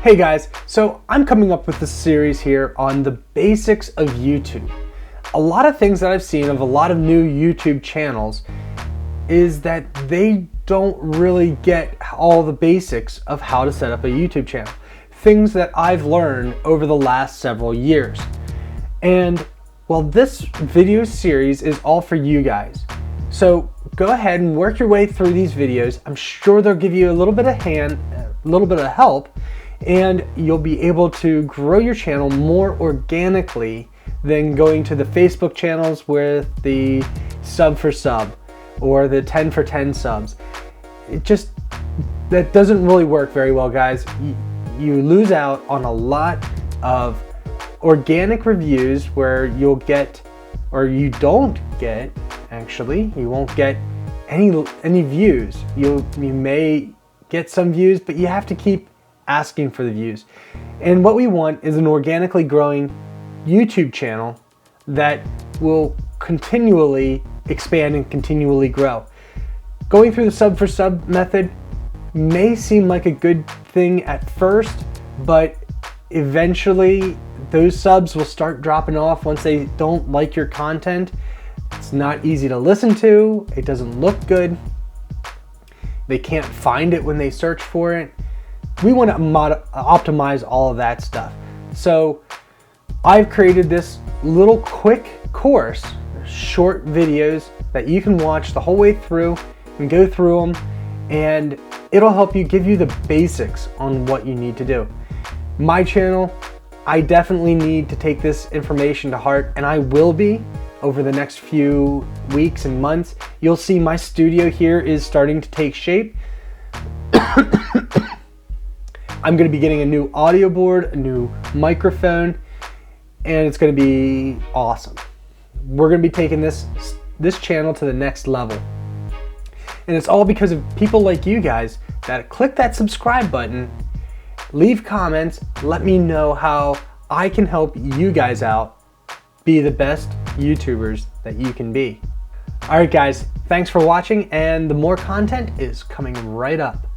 Hey guys, so I'm coming up with this series here on the basics of YouTube. A lot of things that I've seen of a lot of new YouTube channels is that they don't really get all the basics of how to set up a YouTube channel. Things that I've learned over the last several years. And well, this video series is all for you guys. So go ahead and work your way through these videos. I'm sure they'll give you a little bit of help, and you'll be able to grow your channel more organically than going to the Facebook channels with the sub for sub or the 10 for 10 subs. That doesn't really work very well, guys. You lose out on a lot of organic reviews where you'll get, or you don't get, actually, you won't get any views. You may get some views, but you have to keep asking for the views. And what we want is an organically growing YouTube channel that will continually expand and continually grow. Going through the sub for sub method may seem like a good thing at first, but eventually those subs will start dropping off once they don't like your content. It's not easy to listen to, it doesn't look good, they can't find it when they search for it. We want to optimize all of that stuff. So I've created this little quick course, short videos that you can watch the whole way through and go through them, and it'll help you, give you the basics on what you need to do. My channel, I definitely need to take this information to heart, and I will be over the next few weeks and months. You'll see my studio here is starting to take shape. I'm going to be getting a new audio board, a new microphone, and it's going to be awesome. We're going to be taking this channel to the next level. And it's all because of people like you guys that click that subscribe button, leave comments, let me know how I can help you guys out be the best YouTubers that you can be. All right guys, thanks for watching, and the more content is coming right up.